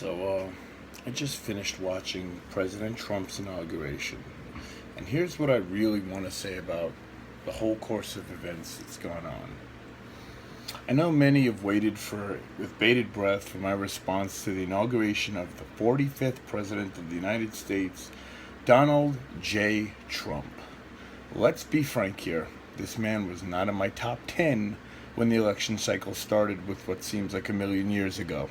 I just finished watching President Trump's inauguration, and here's what I really want to say about the whole course of events that's gone on. I know many have waited with bated breath for my response to the inauguration of the 45th President of the United States, Donald J. Trump. Let's be frank here, this man was not in my top 10 when the election cycle started with what seems like a million years ago.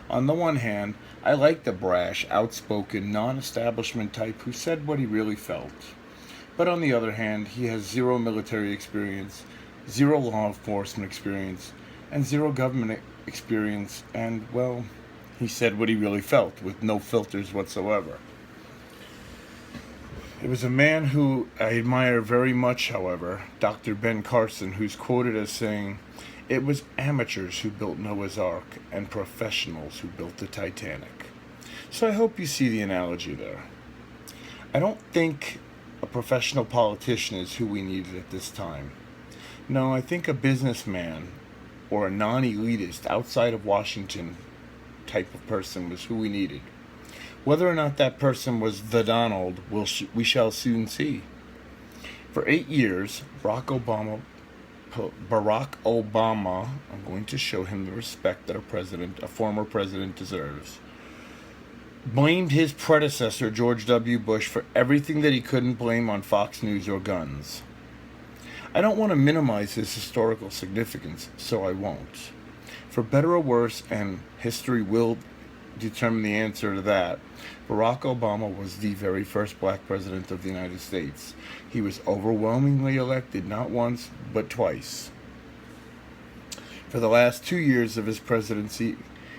On the one hand, I like the brash, outspoken, non-establishment type who said what he really felt. But on the other hand, he has zero military experience, zero law enforcement experience, and zero government experience, and, well, he said what he really felt, with no filters whatsoever. It was a man who I admire very much, however, Dr. Ben Carson, who's quoted as saying, "It was amateurs who built Noah's Ark and professionals who built the Titanic." So I hope you see the analogy there. I don't think a professional politician is who we needed at this time. No, I think a businessman or a non-elitist outside of Washington type of person was who we needed. Whether or not that person was the Donald, we shall soon see. For 8 years, Barack Obama, I'm going to show him the respect that a former president deserves, blamed his predecessor, George W. Bush, for everything that he couldn't blame on Fox News or guns. I don't want to minimize his historical significance, so I won't. For better or worse, and history will determine the answer to that, Barack Obama was the very first black president of the United States. He was overwhelmingly elected not once, but twice. For the last 2 years of his presidency,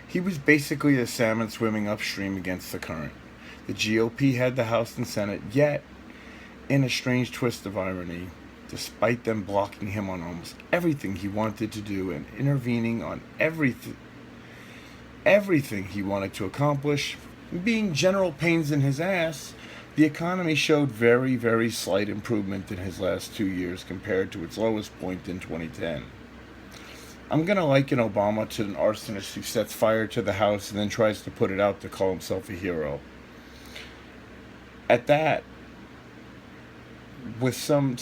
he was basically a salmon swimming upstream against the current. The GOP had the House and Senate, yet, in a strange twist of irony, despite them blocking him on almost everything he wanted to do and intervening on everything he wanted to accomplish, being general pains in his ass, the economy showed very, very slight improvement in his last 2 years compared to its lowest point in 2010. I'm going to liken Obama to an arsonist who sets fire to the house and then tries to put it out to call himself a hero. At that, with some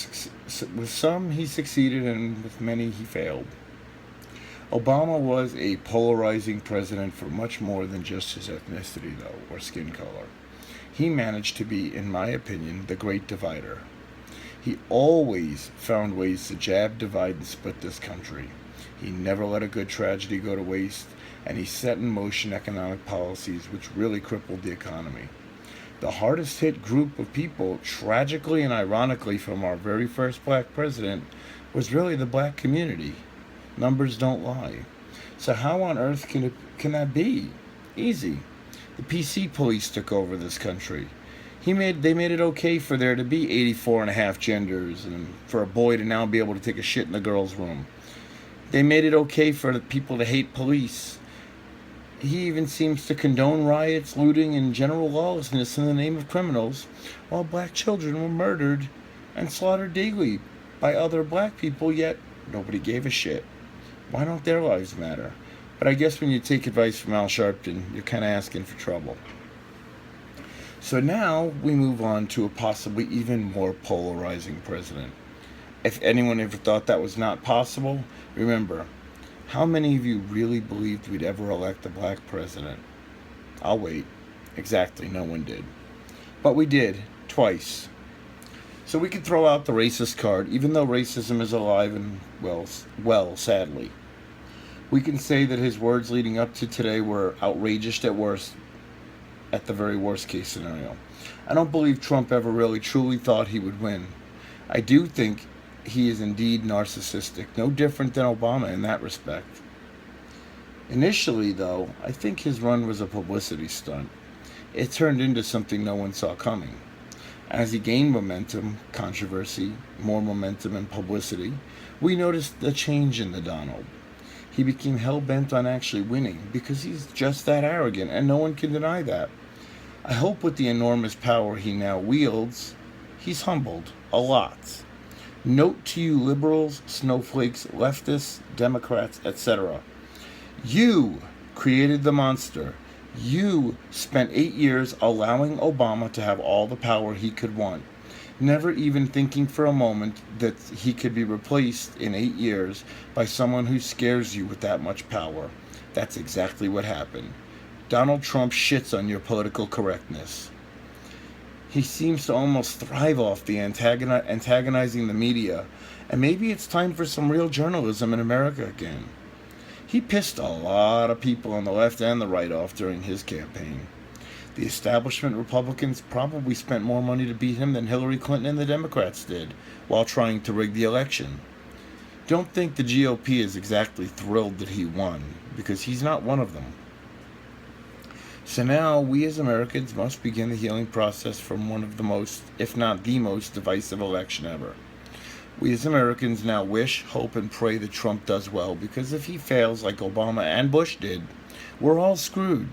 he succeeded and with many he failed. Obama was a polarizing president for much more than just his ethnicity, though, or skin color. He managed to be, in my opinion, the great divider. He always found ways to jab, divide, and split this country. He never let a good tragedy go to waste, and he set in motion economic policies which really crippled the economy. The hardest hit group of people, tragically and ironically from our very first black president, was really the black community. Numbers don't lie. So how on earth can that be? Easy. The PC police took over this country. They made it okay for there to be 84 and a half genders and for a boy to now be able to take a shit in the girls' room. They made it okay for the people to hate police. He even seems to condone riots, looting, and general lawlessness in the name of criminals, while black children were murdered and slaughtered daily by other black people, yet nobody gave a shit. Why don't their lives matter? But I guess when you take advice from Al Sharpton, you're kind of asking for trouble. So now we move on to a possibly even more polarizing president. If anyone ever thought that was not possible, remember, how many of you really believed we'd ever elect a black president? I'll wait. Exactly, no one did. But we did, twice. So we could throw out the racist card, even though racism is alive and well, sadly. We can say that his words leading up to today were outrageous at worst, at the very worst case scenario. I don't believe Trump ever really truly thought he would win. I do think he is indeed narcissistic, no different than Obama in that respect. Initially, though, I think his run was a publicity stunt. It turned into something no one saw coming. As he gained momentum, controversy, more momentum, and publicity, we noticed a change in the Donald. He became hell-bent on actually winning because he's just that arrogant, and no one can deny that. I hope with the enormous power he now wields, he's humbled a lot. Note to you liberals, snowflakes, leftists, Democrats, etc. You created the monster. You spent 8 years allowing Obama to have all the power he could want, never even thinking for a moment that he could be replaced in 8 years by someone who scares you with that much power. That's exactly what happened. Donald Trump shits on your political correctness. He seems to almost thrive off the antagonizing the media, and maybe it's time for some real journalism in America again. He pissed a lot of people on the left and the right off during his campaign. The establishment Republicans probably spent more money to beat him than Hillary Clinton and the Democrats did while trying to rig the election. Don't think the GOP is exactly thrilled that he won, because he's not one of them. So now we as Americans must begin the healing process from one of the most, if not the most, divisive election ever. We as Americans now wish, hope, and pray that Trump does well, because if he fails like Obama and Bush did, we're all screwed.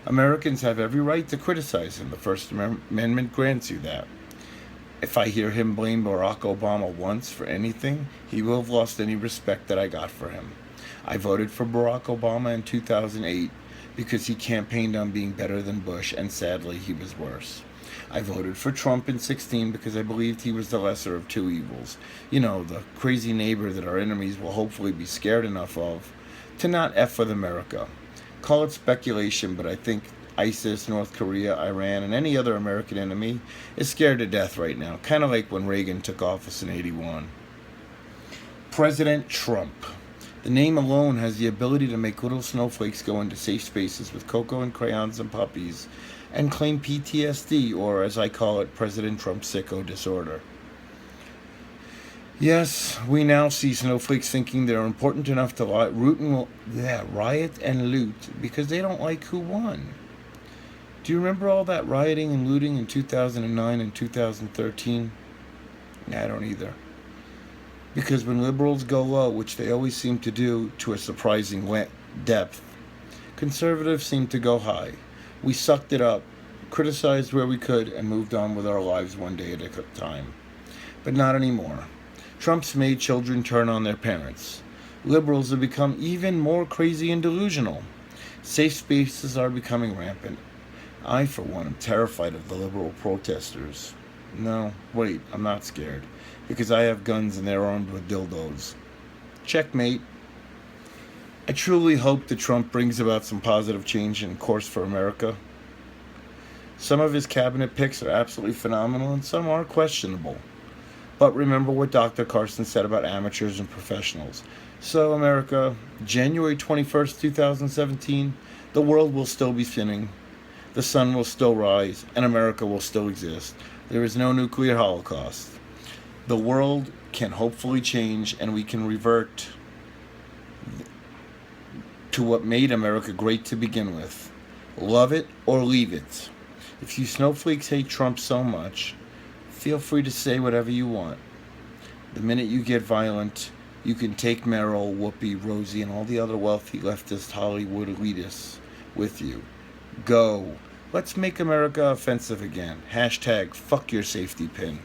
Americans have every right to criticize him. The First Amendment grants you that. If I hear him blame Barack Obama once for anything, he will have lost any respect that I got for him. I voted for Barack Obama in 2008 because he campaigned on being better than Bush, and sadly he was worse. I voted for Trump in 2016 because I believed he was the lesser of two evils. You know, the crazy neighbor that our enemies will hopefully be scared enough of to not F with America. Call it speculation, but I think ISIS, North Korea, Iran, and any other American enemy is scared to death right now, kind of like when Reagan took office in 1981. President Trump. The name alone has the ability to make little snowflakes go into safe spaces with cocoa and crayons and puppies and claim PTSD, or as I call it, President Trump's sicko disorder. Yes, we now see snowflakes thinking they're important enough to riot and loot because they don't like who won. Do you remember all that rioting and looting in 2009 and 2013? I don't either. Because when liberals go low, which they always seem to do to a surprising depth, conservatives seem to go high. We sucked it up, criticized where we could, and moved on with our lives one day at a time. But not anymore. Trump's made children turn on their parents. Liberals have become even more crazy and delusional. Safe spaces are becoming rampant. I, for one, am terrified of the liberal protesters. No, wait, I'm not scared. Because I have guns and they're armed with dildos. Checkmate. I truly hope that Trump brings about some positive change in course for America. Some of his cabinet picks are absolutely phenomenal and some are questionable. But remember what Dr. Carson said about amateurs and professionals. So, America, January 21st, 2017, the world will still be spinning, the sun will still rise, and America will still exist. There is no nuclear holocaust. The world can hopefully change, and we can revert to what made America great to begin with. Love it or leave it. If you snowflakes hate Trump so much, feel free to say whatever you want. The minute you get violent, you can take Meryl, Whoopi, Rosie, and all the other wealthy leftist Hollywood elitists with you. Go. Let's make America offensive again. # fuck your safety pin.